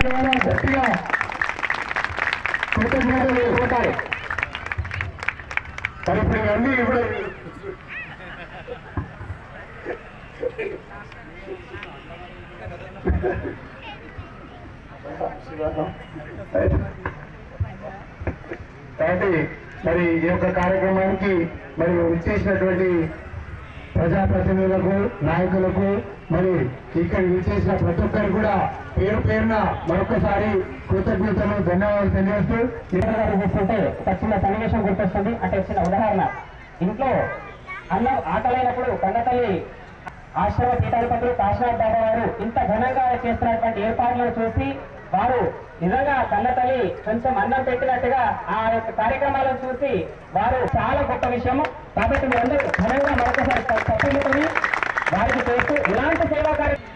గట్టిగా కృతజ్ఞతలు ఉంటాయి. మరి ఇప్పుడు ఇవన్నీ ఇప్పుడు కాబట్టి మరి ఈ యొక్క కార్యక్రమానికి మరి విచ్చేసినటువంటి ప్రజాప్రతినిధులకు నాయకులకు మరి ఇక్కడ విచ్చేసిన ప్రతి ఒక్కరు కూడా పేరు పేరున మరొకసారి కృతజ్ఞతలు ధన్యవాదాలు తెలియజేస్తూ చూస్తుంటే ఒక చిన్న సన్నివేశం గుర్తొస్తుంది. అంటే చిన్న ఉదాహరణ, ఇంట్లో అన్నం ఆకలైనప్పుడు కన్నతల్లి ఆశ్రమ పీఠాధిపతులు కాశీనాథ్ బాబా వారు ఇంత ఘనంగా చేస్తున్నటువంటి ఏర్పాట్లను చూసి వారు నిజంగా కన్నతల్లి కొంచెం అన్నం పెట్టినట్టుగా ఆ యొక్క కార్యక్రమాలను చూసి వారు చాలా గొప్ప విషయము. కాబట్టి మీరందరూ ఘనంగా మరొకసారి తప్పుకొని వారికి చేస్తూ ఇలాంటి సేవా కార్యక్రమం